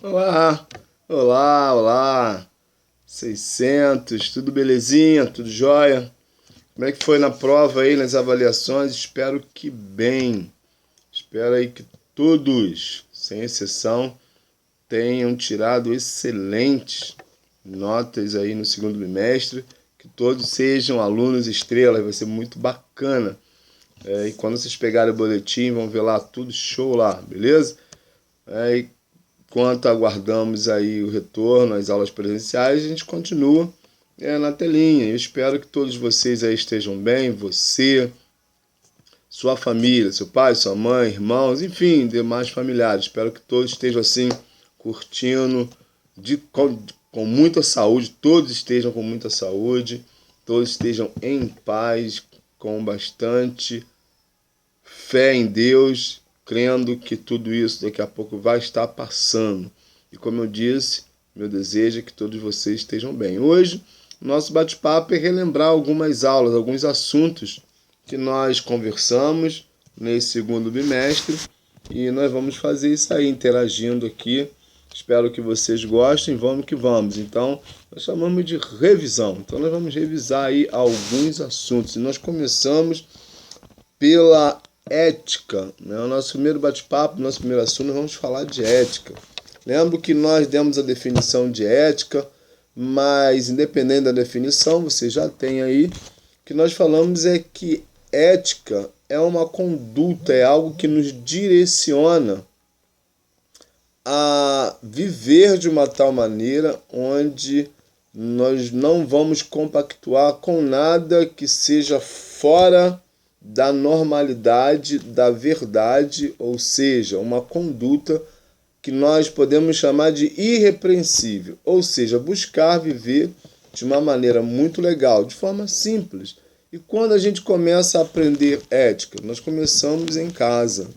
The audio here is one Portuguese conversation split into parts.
Olá, olá, 600, tudo belezinha, tudo jóia? Como é que foi na prova aí, nas avaliações? Espero que bem. Espero aí que todos, sem exceção, tenham tirado excelentes notas aí no segundo bimestre, que todos sejam alunos estrelas, vai ser muito bacana. E quando vocês pegarem o boletim, vão ver lá tudo show lá, beleza? E enquanto aguardamos aí o retorno às aulas presenciais, a gente continua na telinha. Eu espero que todos vocês aí estejam bem, você, sua família, seu pai, sua mãe, irmãos, enfim, demais familiares. Espero que todos estejam assim, curtindo, com muita saúde, todos estejam com muita saúde, todos estejam em paz, com bastante fé em Deus, crendo que tudo isso daqui a pouco vai estar passando. E como eu disse, meu desejo é que todos vocês estejam bem. Hoje, nosso bate-papo é relembrar algumas aulas, alguns assuntos que nós conversamos nesse segundo bimestre e nós vamos fazer isso aí, interagindo aqui. Espero que vocês gostem, vamos que vamos. Então, nós chamamos de revisão. Então, nós vamos revisar aí alguns assuntos. E nós começamos pela ética, né? O nosso primeiro bate-papo, nosso primeiro assunto, nós vamos falar de ética. Lembro que nós demos a definição de ética, mas independente da definição, você já tem aí, o que nós falamos é que ética é uma conduta, é algo que nos direciona a viver de uma tal maneira onde nós não vamos compactuar com nada que seja fora da normalidade, da verdade, ou seja, uma conduta que nós podemos chamar de irrepreensível, ou seja, buscar viver de uma maneira muito legal, de forma simples. E quando a gente começa a aprender ética, nós começamos em casa,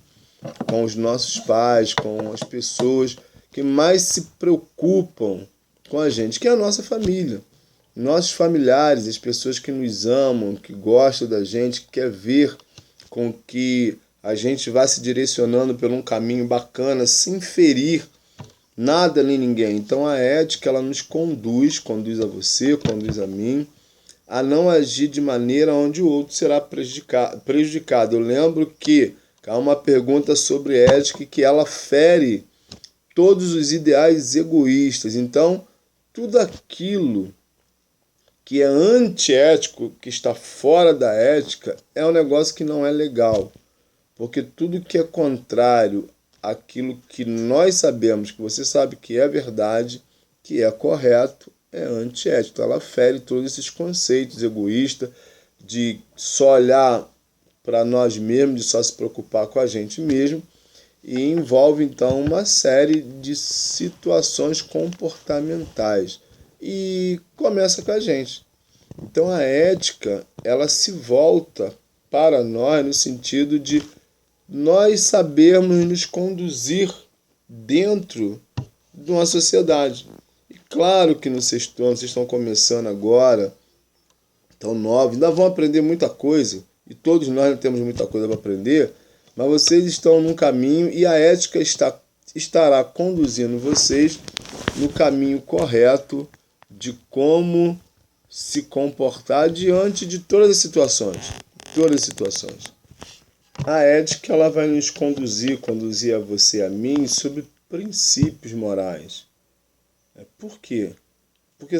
com os nossos pais, com as pessoas que mais se preocupam com a gente, que é a nossa família. Nossos familiares, as pessoas que nos amam, que gostam da gente, que quer ver com que a gente vá se direcionando por um caminho bacana, sem ferir nada nem ninguém. Então a ética, ela nos conduz a você, conduz a mim, a não agir de maneira onde o outro será prejudicado. Eu lembro que há uma pergunta sobre ética que ela fere todos os ideais egoístas. Então, tudo aquilo que é antiético, que está fora da ética, é um negócio que não é legal. Porque tudo que é contrário àquilo que nós sabemos, que você sabe que é verdade, que é correto, é antiético. Então, ela fere todos esses conceitos egoístas de só olhar para nós mesmos, de só se preocupar com a gente mesmo, e envolve então uma série de situações comportamentais. E começa com a gente. Então a ética, ela se volta para nós no sentido de nós sabermos nos conduzir dentro de uma sociedade. E claro que no sexto ano, vocês estão começando agora, estão novos, ainda vão aprender muita coisa, e todos nós temos muita coisa para aprender, mas vocês estão num caminho e a ética estará conduzindo vocês no caminho correto de como se comportar diante de todas as situações. Todas as situações. A ética, ela vai nos conduzir a você e a mim sobre princípios morais. Por quê? Porque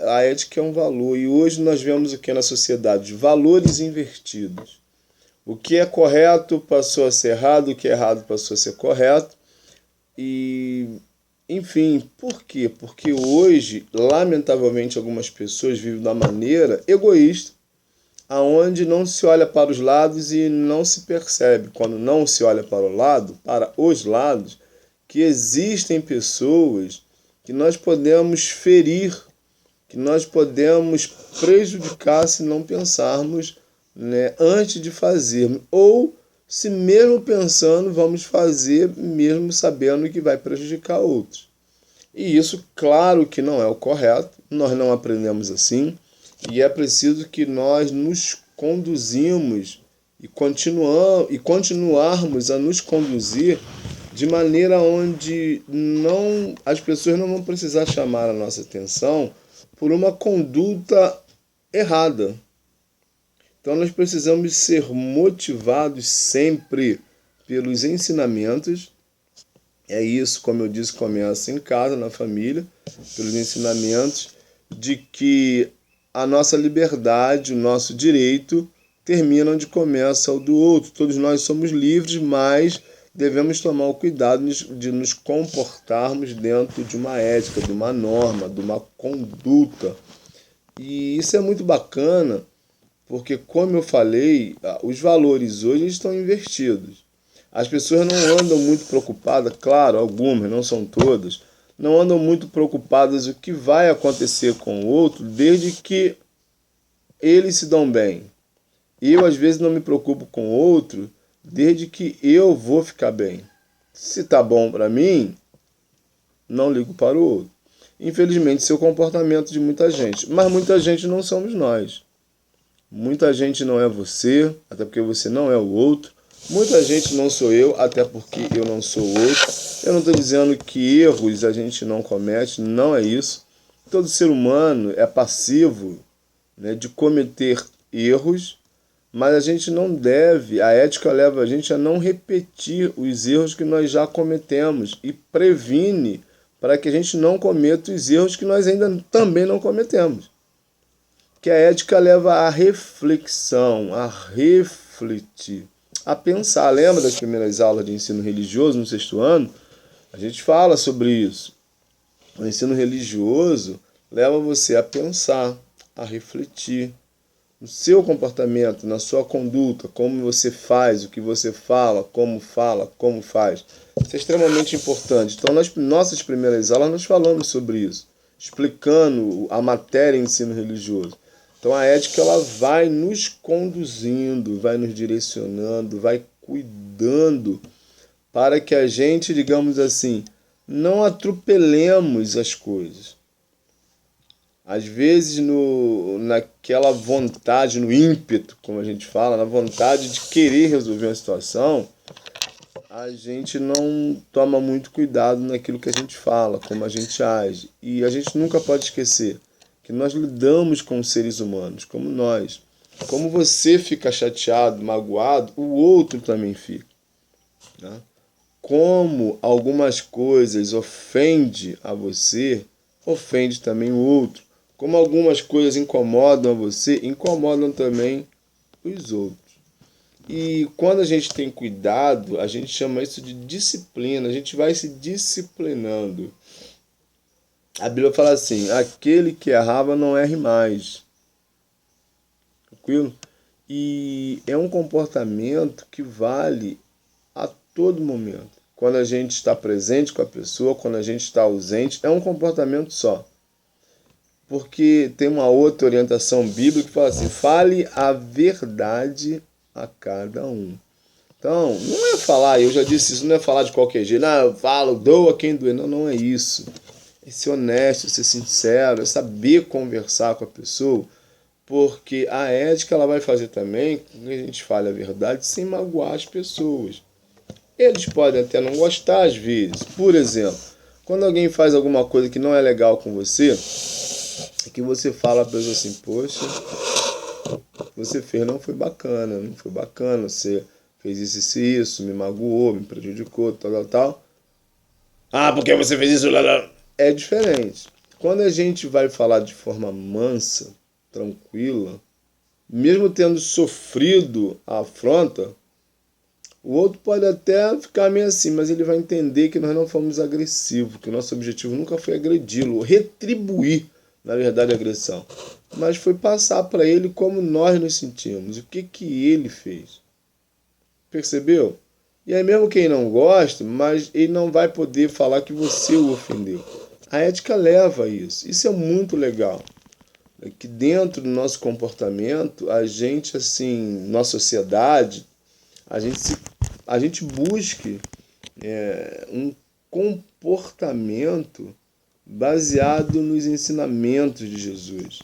a ética é um valor. E hoje nós vemos o que na sociedade? Valores invertidos. O que é correto passou a ser errado, o que é errado passou a ser correto. E, enfim, por quê? Porque hoje, lamentavelmente, algumas pessoas vivem de uma maneira egoísta, aonde não se olha para os lados e não se percebe, quando não se olha para os lados, que existem pessoas que nós podemos ferir, que nós podemos prejudicar se não pensarmos, né, antes de fazer, ou se mesmo pensando vamos fazer, mesmo sabendo que vai prejudicar outros. E isso, claro que não é o correto, nós não aprendemos assim, e é preciso que nós nos conduzimos e continuarmos a nos conduzir de maneira onde as pessoas não vão precisar chamar a nossa atenção por uma conduta errada. Então nós precisamos ser motivados sempre pelos ensinamentos. É isso, como eu disse, começa em casa, na família, pelos ensinamentos de que a nossa liberdade, o nosso direito, termina onde começa o do outro. Todos nós somos livres, mas devemos tomar o cuidado de nos comportarmos dentro de uma ética, de uma norma, de uma conduta. E isso é muito bacana, porque, como eu falei, os valores hoje estão invertidos. As pessoas não andam muito preocupadas, claro, algumas, não são todas, não andam muito preocupadas o que vai acontecer com o outro, desde que eles se dão bem. Eu, às vezes, não me preocupo com o outro, desde que eu vou ficar bem. Se tá bom para mim, não ligo para o outro. Infelizmente, esse é o comportamento de muita gente. Mas muita gente não somos nós. Muita gente não é você, até porque você não é o outro. Muita gente não sou eu, até porque eu não sou o outro. Eu não estou dizendo que erros a gente não comete, não é isso. Todo ser humano é passivo, né, de cometer erros, mas a gente não deve, a ética leva a gente a não repetir os erros que nós já cometemos e previne para que a gente não cometa os erros que nós ainda também não cometemos. Que a ética leva à reflexão, a refletir, a pensar. Lembra das primeiras aulas de ensino religioso no 6º ano? A gente fala sobre isso. O ensino religioso leva você a pensar, a refletir no seu comportamento, na sua conduta, como você faz, o que você fala, como faz. Isso é extremamente importante. Então, nas nossas primeiras aulas, nós falamos sobre isso, explicando a matéria em ensino religioso. Então, a ética ela vai nos conduzindo, vai nos direcionando, vai cuidando para que a gente, digamos assim, não atropelemos as coisas. Às vezes, naquela vontade, no ímpeto, como a gente fala, na vontade de querer resolver uma situação, a gente não toma muito cuidado naquilo que a gente fala, como a gente age. E a gente nunca pode esquecer que nós lidamos com seres humanos, como nós. Como você fica chateado, magoado, o outro também fica, né? Como algumas coisas ofendem a você, ofende também o outro. Como algumas coisas incomodam a você, incomodam também os outros. E quando a gente tem cuidado, a gente chama isso de disciplina, a gente vai se disciplinando. A Bíblia fala assim, aquele que errava não erre mais. Tranquilo? E é um comportamento que vale a todo momento. Quando a gente está presente com a pessoa, quando a gente está ausente, é um comportamento só. Porque tem uma outra orientação bíblica que fala assim, fale a verdade a cada um. Então, não é falar, eu já disse isso, não é falar de qualquer jeito, eu falo, dou a quem doer. Não, não é isso. É ser honesto, ser sincero, é saber conversar com a pessoa, porque a ética ela vai fazer também com que a gente fale a verdade sem magoar as pessoas. Eles podem até não gostar às vezes. Por exemplo, quando alguém faz alguma coisa que não é legal com você, é que você fala para a pessoa assim, poxa, você fez não foi bacana, você fez isso, me magoou, me prejudicou, tal. Ah, porque você fez isso? É diferente. Quando a gente vai falar de forma mansa, tranquila, mesmo tendo sofrido a afronta, o outro pode até ficar meio assim, mas ele vai entender que nós não fomos agressivos, que o nosso objetivo nunca foi agredi-lo, retribuir, na verdade, a agressão. Mas foi passar para ele como nós nos sentimos, o que ele fez. Percebeu? E aí mesmo quem não gosta, mas ele não vai poder falar que você o ofendeu. A ética leva a isso. Isso é muito legal. É que dentro do nosso comportamento, a gente, assim, na sociedade, a gente busque um comportamento baseado nos ensinamentos de Jesus.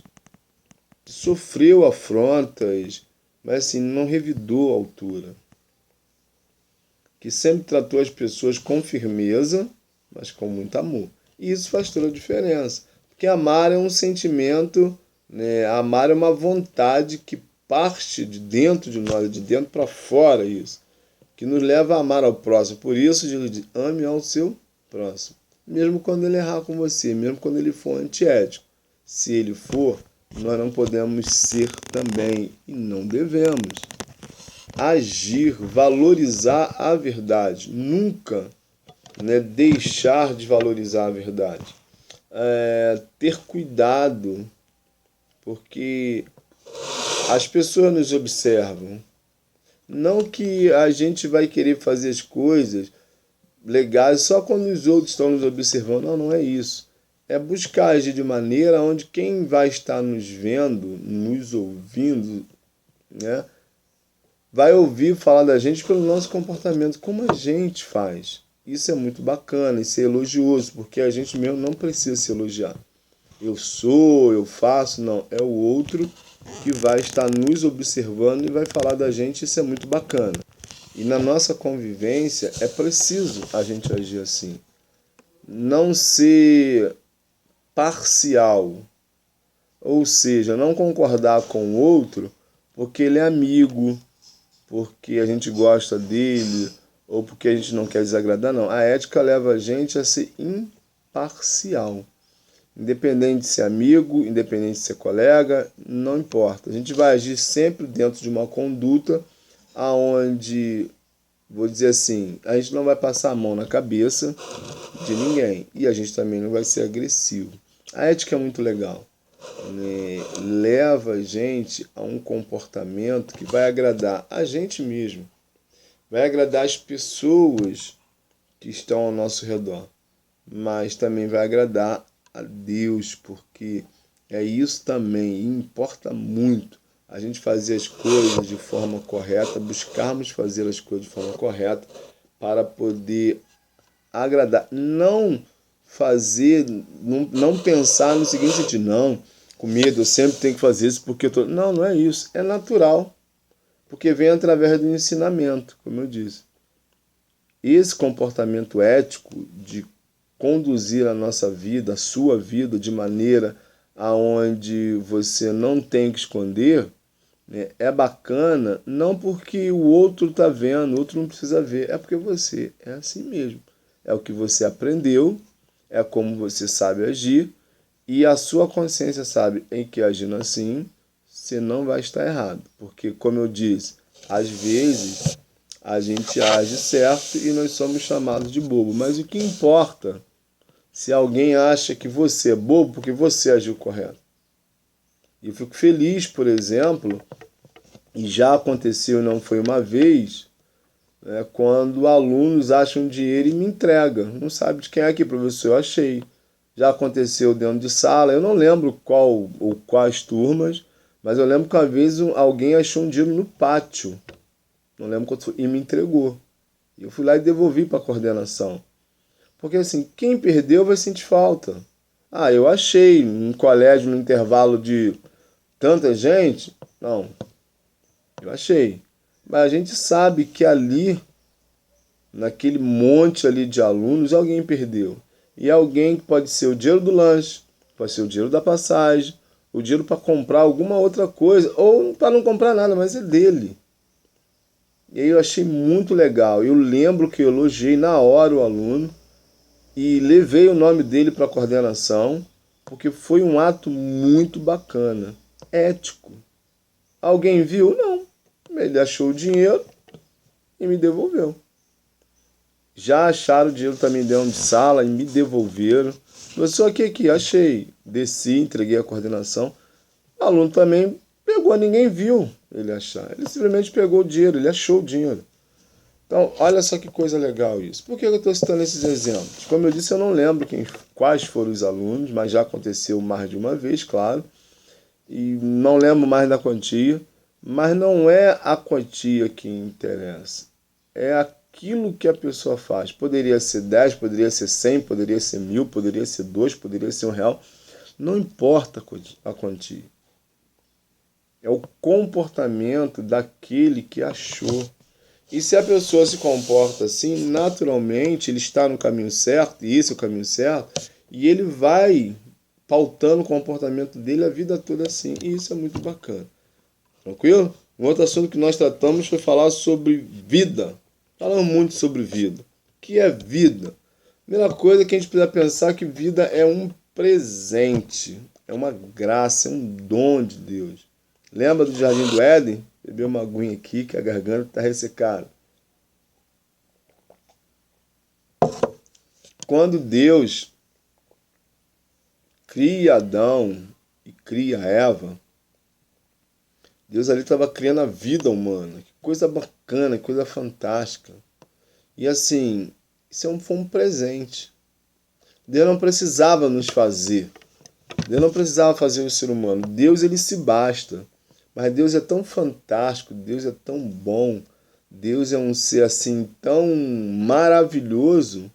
Sofreu afrontas, mas assim, não revidou a altura. que sempre tratou as pessoas com firmeza, mas com muito amor. E isso faz toda a diferença. Porque amar é um sentimento, né? Amar é uma vontade que parte de dentro de nós, de dentro para fora, isso. Que nos leva a amar ao próximo. Por isso, diz, ame ao seu próximo. Mesmo quando ele errar com você, mesmo quando ele for antiético. Se ele for, nós não podemos ser também e não devemos. Agir, valorizar a verdade. Nunca, né, deixar de valorizar a verdade. Ter cuidado, porque as pessoas nos observam. Não que a gente vai querer fazer as coisas legais só quando os outros estão nos observando. Não, não é isso. É buscar agir de maneira onde quem vai estar nos vendo, nos ouvindo, né, vai ouvir falar da gente pelo nosso comportamento, como a gente faz. Isso é muito bacana, isso é elogioso, porque a gente mesmo não precisa se elogiar. Eu sou, eu faço, não. É o outro que vai estar nos observando e vai falar da gente, isso é muito bacana. E na nossa convivência é preciso a gente agir assim. Não ser parcial, ou seja, não concordar com o outro porque ele é amigo, porque a gente gosta dele, ou porque a gente não quer desagradar, não. A ética leva a gente a ser imparcial. Independente de ser amigo, independente de ser colega, não importa. A gente vai agir sempre dentro de uma conduta aonde, vou dizer assim, a gente não vai passar a mão na cabeça de ninguém. E a gente também não vai ser agressivo. A ética é muito legal, né? Leva a gente a um comportamento que vai agradar a gente mesmo. Vai agradar as pessoas que estão ao nosso redor. Mas também vai agradar a Deus, porque é isso também, e importa muito a gente fazer as coisas de forma correta, buscarmos fazer as coisas de forma correta para poder agradar, não fazer, não pensar no seguinte sentido, não, com medo, eu sempre tenho que fazer isso porque eu tô... Não, não é isso, é natural, porque vem através do ensinamento, como eu disse. Esse comportamento ético de conduzir a nossa vida, a sua vida, de maneira aonde você não tem que esconder, né, é bacana, não porque o outro está vendo, o outro não precisa ver, é porque você é assim mesmo. É o que você aprendeu, é como você sabe agir, e a sua consciência sabe em que agindo assim, você não vai estar errado. Porque, como eu disse, às vezes a gente age certo e nós somos chamados de bobo. Mas o que importa se alguém acha que você é bobo porque você agiu correto? E eu fico feliz, por exemplo, e já aconteceu, não foi uma vez, né, quando alunos acham dinheiro e me entregam. Não sabe de quem é aqui, professor, eu achei. Já aconteceu dentro de sala, eu não lembro qual ou quais turmas, mas eu lembro que uma vez alguém achou um dinheiro no pátio. Não lembro quanto foi, e me entregou. E eu fui lá e devolvi para a coordenação. Porque assim, quem perdeu vai sentir falta. Ah, eu achei um colégio no intervalo de tanta gente. Não, eu achei. Mas a gente sabe que ali, naquele monte ali de alunos, alguém perdeu. E alguém que pode ser o dinheiro do lanche, pode ser o dinheiro da passagem, o dinheiro para comprar alguma outra coisa, ou para não comprar nada, mas é dele. E aí eu achei muito legal. Eu lembro que eu elogiei na hora o aluno e levei o nome dele para a coordenação, porque foi um ato muito bacana, ético. Alguém viu? Não. Ele achou o dinheiro e me devolveu. Já acharam o dinheiro também dentro de sala e me devolveram. Professor, aqui, achei. Desci, entreguei a coordenação. O aluno também pegou, ninguém viu ele achar. Ele simplesmente pegou o dinheiro, ele achou o dinheiro. Então, olha só que coisa legal isso. Por que eu estou citando esses exemplos? Como eu disse, eu não lembro quais foram os alunos, mas já aconteceu mais de uma vez, claro. E não lembro mais da quantia. Mas não é a quantia que interessa. É aquilo que a pessoa faz. Poderia ser 10, poderia ser 100, poderia ser 1.000, poderia ser 2, poderia ser R$1. Não importa a quantia. É o comportamento daquele que achou. E se a pessoa se comporta assim, naturalmente ele está no caminho certo, e esse é o caminho certo, e ele vai pautando o comportamento dele a vida toda assim. E isso é muito bacana. Tranquilo? Um outro assunto que nós tratamos foi falar sobre vida. Falamos muito sobre vida. O que é vida? Primeira coisa que a gente precisa pensar é que vida é um presente, é uma graça, é um dom de Deus. Lembra do Jardim do Éden? Beber uma aguinha aqui que a garganta está ressecada. Quando Deus cria Adão e cria Eva, Deus ali estava criando a vida humana. Que coisa bacana, que coisa fantástica. E assim, foi um presente. Deus não precisava nos fazer. Deus não precisava fazer o ser humano. Deus, ele se basta. Mas Deus é tão fantástico, Deus é tão bom, Deus é um ser assim tão maravilhoso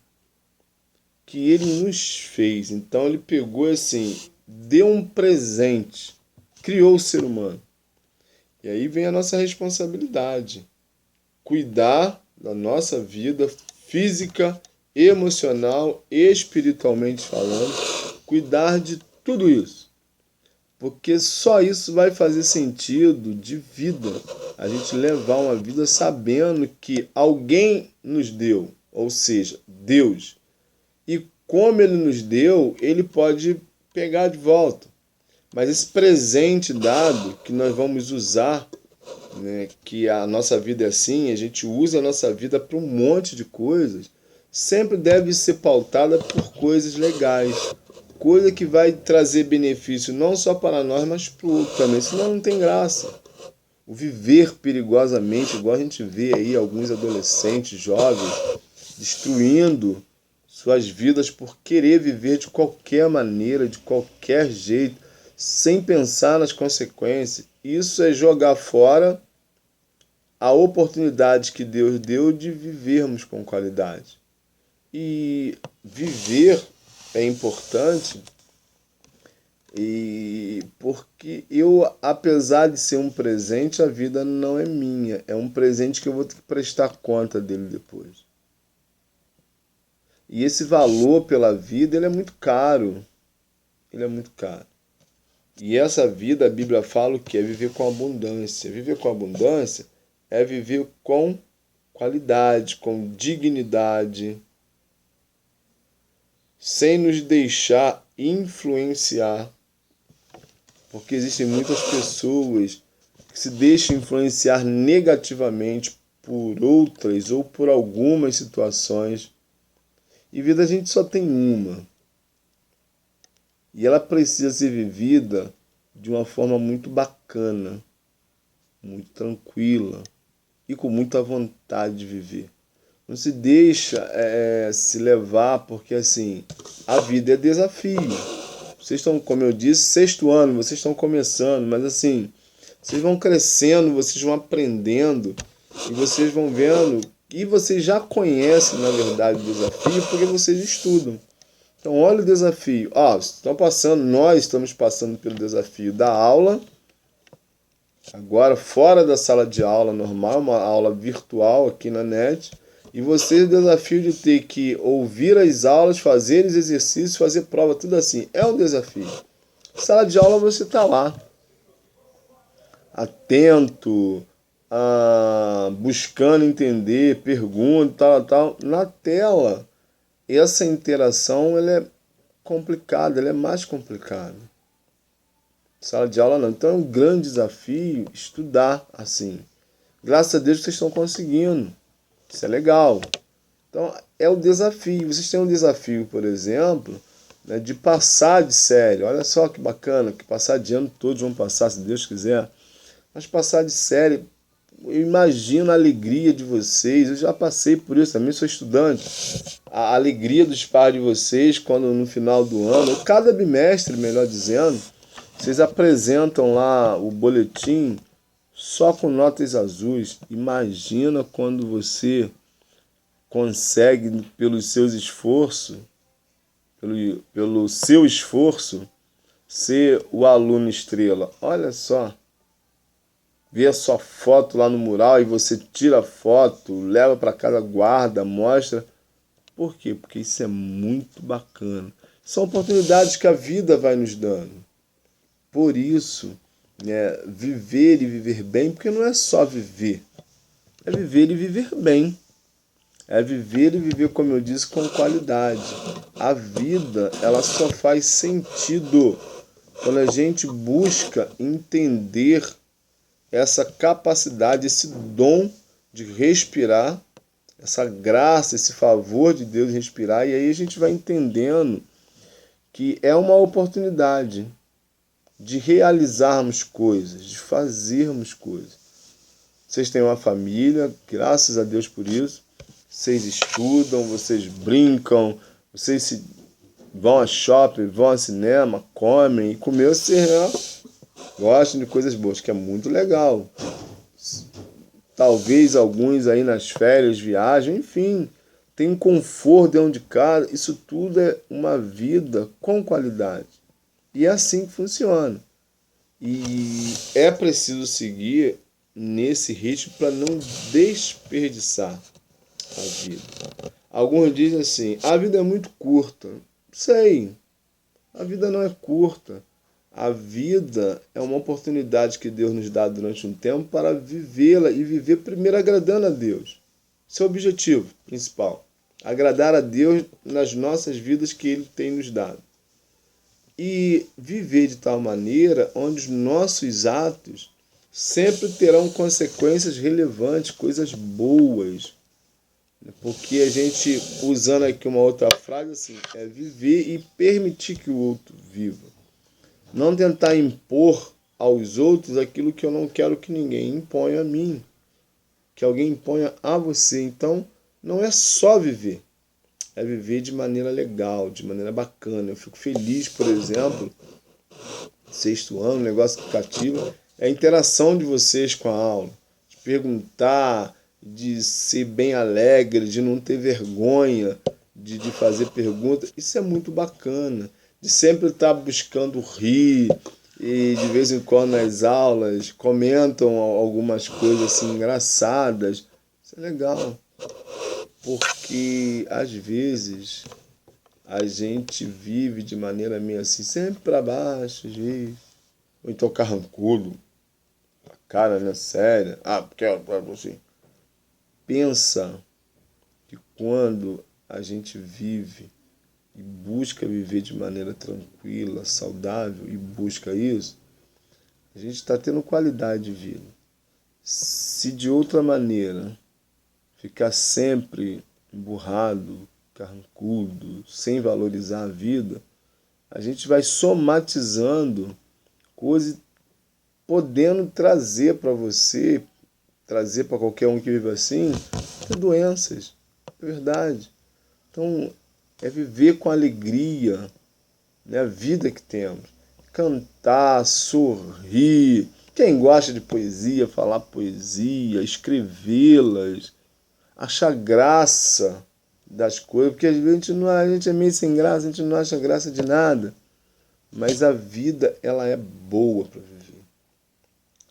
que ele nos fez. Então ele pegou assim, deu um presente, criou o ser humano. E aí vem a nossa responsabilidade. Cuidar da nossa vida física, emocional, espiritualmente falando. Cuidar de tudo isso. Porque só isso vai fazer sentido de vida. A gente levar uma vida sabendo que alguém nos deu, ou seja, Deus. E como ele nos deu, ele pode pegar de volta. Mas esse presente dado que nós vamos usar, né, que a nossa vida é assim, a gente usa a nossa vida para um monte de coisas, sempre deve ser pautada por coisas legais. Coisa que vai trazer benefício não só para nós, mas para o outro também, senão não tem graça. O viver perigosamente, igual a gente vê aí alguns adolescentes, jovens, destruindo suas vidas por querer viver de qualquer maneira, de qualquer jeito, sem pensar nas consequências. Isso é jogar fora a oportunidade que Deus deu de vivermos com qualidade. E viver é importante e porque eu, apesar de ser um presente, a vida não é minha. É um presente que eu vou ter que prestar conta dele depois. E esse valor pela vida, ele é muito caro. Ele é muito caro. E essa vida, a Bíblia fala o que é viver com abundância. Viver com abundância é viver com qualidade, com dignidade, sem nos deixar influenciar. Porque existem muitas pessoas que se deixam influenciar negativamente por outras ou por algumas situações. E vida a gente só tem uma. E ela precisa ser vivida de uma forma muito bacana, muito tranquila e com muita vontade de viver. Não se deixa se levar, porque assim, a vida é desafio. Vocês estão, como eu disse, sexto ano, vocês estão começando, mas assim, vocês vão crescendo, vocês vão aprendendo e vocês vão vendo que vocês já conhecem, na verdade, o desafio porque vocês estudam. Então, olha o desafio. Nós estamos passando pelo desafio da aula, agora fora da sala de aula normal, uma aula virtual aqui na net, e vocês o desafio de ter que ouvir as aulas, fazer os exercícios, fazer prova, tudo assim. É um desafio. Sala de aula você está lá, atento, buscando entender, pergunta, tal. Na tela, essa interação ela é complicada, ela é mais complicada. Sala de aula não. Então é um grande desafio estudar assim. Graças a Deus vocês estão conseguindo. Isso é legal. Então é o desafio. Vocês têm um desafio, por exemplo, né, de passar de série. Olha só que bacana, que passar de ano todos vão passar, se Deus quiser. Mas passar de série, eu imagino a alegria de vocês. Eu já passei por isso, também sou estudante. A alegria dos pais de vocês quando no final do ano, ou cada bimestre, melhor dizendo, vocês apresentam lá o boletim só com notas azuis. Imagina quando você consegue, pelo seu esforço, pelo seu esforço, ser o aluno estrela. Olha só. vê a sua foto lá no mural e você tira a foto, leva para casa, guarda, mostra. Por quê? Porque isso é muito bacana. São oportunidades que a vida vai nos dando. Por isso, viver e viver bem, porque não é só viver, é viver e viver bem. É viver e viver, como eu disse, com qualidade. A vida, ela só faz sentido quando a gente busca entender essa capacidade, esse dom de respirar, essa graça, esse favor de Deus de respirar, e aí a gente vai entendendo que é uma oportunidade de realizarmos coisas, de fazermos coisas. Vocês têm uma família, graças a Deus por isso. Vocês estudam, vocês brincam, vocês vão a shopping, vão a cinema, comem. E comer vocês gostam de coisas boas, que é muito legal. Talvez alguns aí nas férias viajam, enfim. Tem um conforto dentro de casa. Isso tudo é uma vida com qualidade. E é assim que funciona. E é preciso seguir nesse ritmo para não desperdiçar a vida. Alguns dizem assim, a vida é muito curta. Sei, a vida não é curta. A vida é uma oportunidade que Deus nos dá durante um tempo para vivê-la e viver primeiro agradando a Deus. Esse é o objetivo principal. Agradar a Deus nas nossas vidas que Ele tem nos dado. E viver de tal maneira onde os nossos atos sempre terão consequências relevantes, coisas boas. Porque a gente, usando aqui uma outra frase, assim, é viver e permitir que o outro viva. Não tentar impor aos outros aquilo que eu não quero que ninguém imponha a mim. Que alguém imponha a você. Então, não é só viver. É viver de maneira legal, de maneira bacana. Eu fico feliz, por exemplo, sexto ano, negócio que cativa, é a interação de vocês com a aula. De perguntar, de ser bem alegre, de não ter vergonha de fazer perguntas. Isso é muito bacana. De sempre estar buscando rir e de vez em quando nas aulas comentam algumas coisas assim engraçadas. Isso é legal. Porque às vezes a gente vive de maneira meio assim, sempre para baixo, às vezes. Ou então carrancudo, a cara, né, séria. Porque assim. Pensa que quando a gente vive e busca viver de maneira tranquila, saudável e busca isso, a gente está tendo qualidade de vida. Se de outra maneira ficar sempre emburrado, carrancudo, sem valorizar a vida, a gente vai somatizando coisas, podendo trazer para você, trazer para qualquer um que vive assim, doenças. É verdade. Então, é viver com alegria, né, a vida que temos. Cantar, sorrir. Quem gosta de poesia, falar poesia, escrevê-las, achar graça das coisas, porque às vezes a gente é meio sem graça, a gente não acha graça de nada. Mas a vida, ela é boa para viver.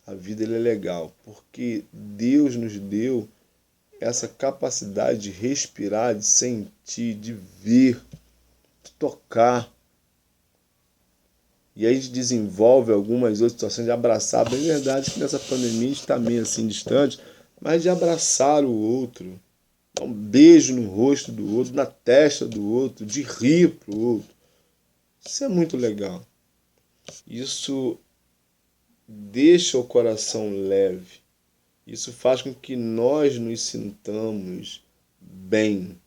A vida ela é legal, porque Deus nos deu essa capacidade de respirar, de sentir, de ver, de tocar. E aí a gente desenvolve algumas outras situações de abraçar. Bem verdade que nessa pandemia a gente está meio assim distante, mas de abraçar o outro, dar um beijo no rosto do outro, na testa do outro, de rir para o outro. Isso é muito legal. Isso deixa o coração leve. Isso faz com que nós nos sintamos bem.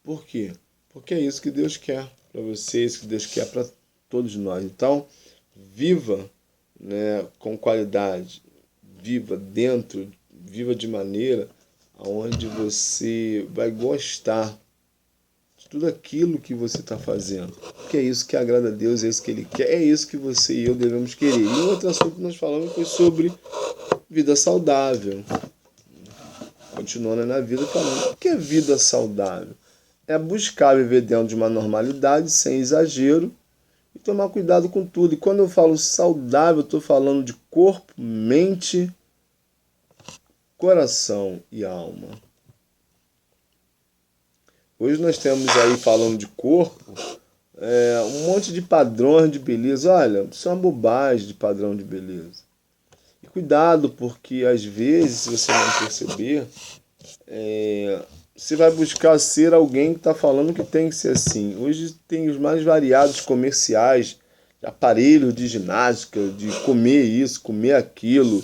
Por quê? Porque é isso que Deus quer para você, é isso que Deus quer para todos nós. Então, viva, né, com qualidade, viva dentro, viva de maneira onde você vai gostar de tudo aquilo que você está fazendo. Porque é isso que agrada a Deus, é isso que Ele quer, é isso que você e eu devemos querer. E outro assunto que nós falamos foi sobre vida saudável. Continuando na vida falando, o que é vida saudável? É buscar viver dentro de uma normalidade, sem exagero, e tomar cuidado com tudo. E quando eu falo saudável, eu estou falando de corpo, mente, coração e alma. Hoje nós temos aí, falando de corpo, um monte de padrões de beleza. Olha, isso é uma bobagem de padrão de beleza. E cuidado, porque às vezes, se você não perceber, você vai buscar ser alguém que está falando que tem que ser assim. Hoje tem os mais variados comerciais, de aparelho de ginástica, de comer isso, comer aquilo,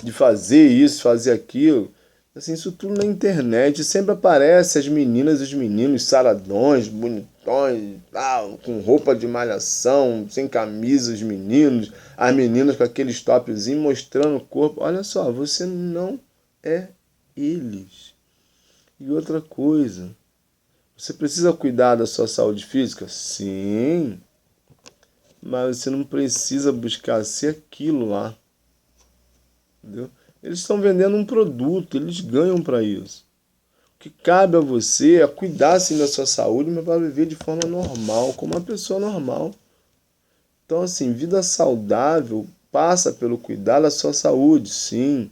de fazer isso, fazer aquilo. Assim, isso tudo na internet. Sempre aparece as meninas e os meninos saradões, bonitões, tal, com roupa de malhação, sem camisa, os meninos, as meninas com aqueles topzinhos mostrando o corpo. Olha só, você não é eles. E outra coisa, você precisa cuidar da sua saúde física? Sim, mas você não precisa buscar ser aquilo lá, entendeu? Eles estão vendendo um produto, eles ganham para isso. O que cabe a você é cuidar sim da sua saúde, mas para viver de forma normal, como uma pessoa normal. Então, assim, vida saudável passa pelo cuidar da sua saúde, sim,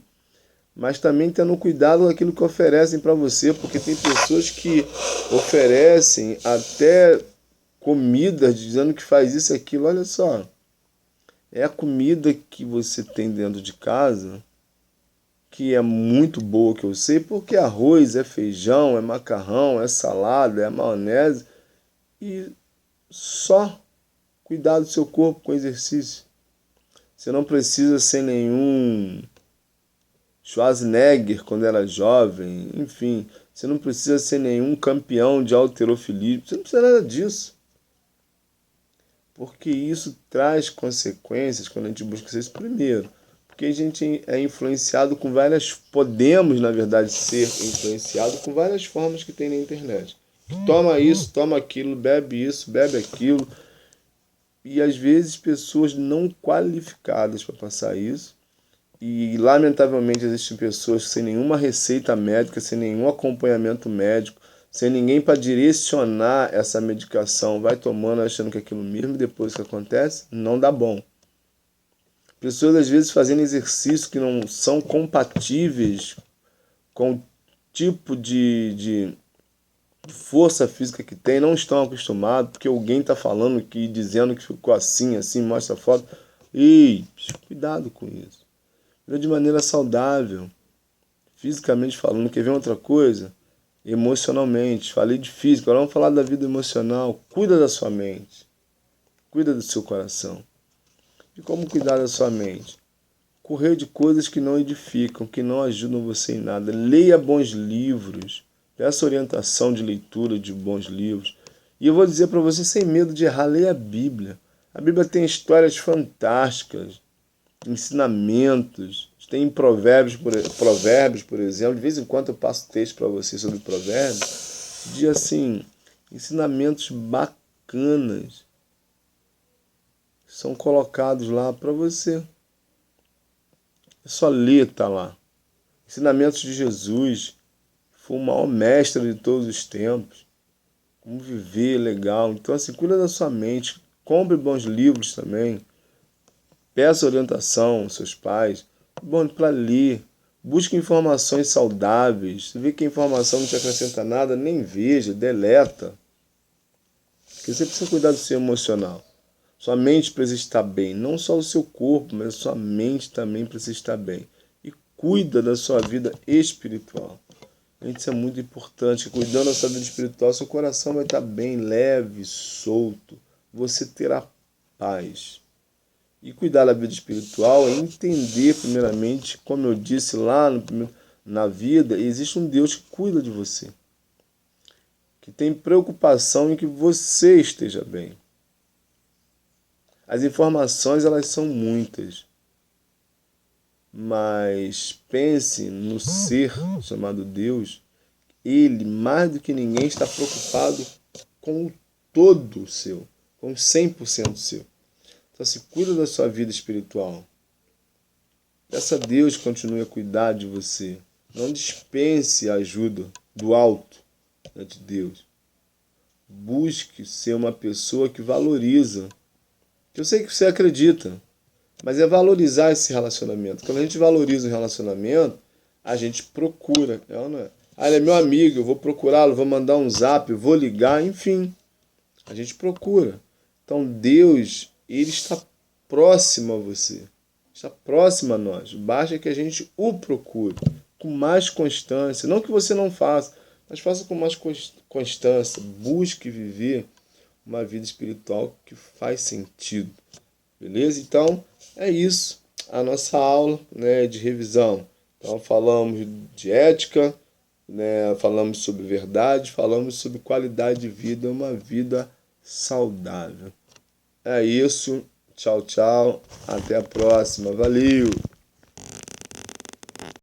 mas também tendo cuidado daquilo que oferecem para você, porque tem pessoas que oferecem até comidas dizendo que faz isso e aquilo. Olha só, é a comida que você tem dentro de casa, que é muito boa, que eu sei, porque arroz, é feijão, é macarrão, é salada, é maionese, e só cuidar do seu corpo com exercício. Você não precisa ser nenhum Schwarzenegger quando era jovem, enfim, você não precisa ser nenhum campeão de halterofilismo, você não precisa nada disso. Porque isso traz consequências quando a gente busca isso primeiro. Porque a gente é influenciado com podemos, na verdade, ser influenciado com várias formas que tem na internet. Toma isso, toma aquilo, bebe isso, bebe aquilo. E às vezes pessoas não qualificadas para passar isso. E lamentavelmente existem pessoas sem nenhuma receita médica, sem nenhum acompanhamento médico, sem ninguém para direcionar essa medicação, vai tomando achando que é aquilo mesmo, e depois que acontece, não dá bom. Pessoas às vezes fazendo exercícios que não são compatíveis com o tipo de força física que tem, não estão acostumados, porque alguém está falando que dizendo que ficou assim, assim, mostra a foto. E cuidado com isso. De maneira saudável, fisicamente falando. Quer ver outra coisa? Emocionalmente. Falei de físico, agora vamos falar da vida emocional. Cuida da sua mente. Cuida do seu coração. E como cuidar da sua mente? Correr de coisas que não edificam, que não ajudam você em nada. Leia bons livros. Peça orientação de leitura de bons livros. E eu vou dizer para você, sem medo de errar, leia a Bíblia. A Bíblia tem histórias fantásticas, ensinamentos. Tem provérbios, por exemplo. De vez em quando eu passo texto para você sobre provérbios. De, assim, ensinamentos bacanas. São colocados lá para você. É só ler, tá lá. Ensinamentos de Jesus. Foi o maior mestre de todos os tempos. Como viver legal. Então, assim, cuida da sua mente. Compre bons livros também. Peça orientação aos seus pais. Bom, para ler. Busque informações saudáveis. Se vê que a informação não te acrescenta nada, nem veja, deleta. Porque você precisa cuidar do seu emocional. Sua mente precisa estar bem. Não só o seu corpo, mas a sua mente também precisa estar bem. E cuida da sua vida espiritual. Isso é muito importante. Cuidando da sua vida espiritual, seu coração vai estar bem, leve, solto. Você terá paz. E cuidar da vida espiritual é entender, primeiramente, como eu disse lá na vida, existe um Deus que cuida de você. Que tem preocupação em que você esteja bem. As informações, elas são muitas. Mas pense no ser chamado Deus. Ele, mais do que ninguém, está preocupado com o todo seu, com o 100% seu. Então, se cuida da sua vida espiritual. Peça a Deus que continue a cuidar de você. Não dispense a ajuda do alto, né, de Deus. Busque ser uma pessoa que valoriza Eu sei que você acredita, mas é valorizar esse relacionamento. Quando a gente valoriza o relacionamento, a gente procura. É ou não é? Ah, ele é meu amigo, eu vou procurá-lo, vou mandar um zap, vou ligar, enfim. A gente procura. Então Deus, ele está próximo a você. Está próximo a nós. Basta que a gente o procure com mais constância. Não que você não faça, mas faça com mais constância. Busque viver uma vida espiritual que faz sentido. Beleza? Então, é isso. A nossa aula, né, de revisão. Então, falamos de ética, né, falamos sobre verdade, falamos sobre qualidade de vida, uma vida saudável. É isso. Tchau, tchau. Até a próxima. Valeu!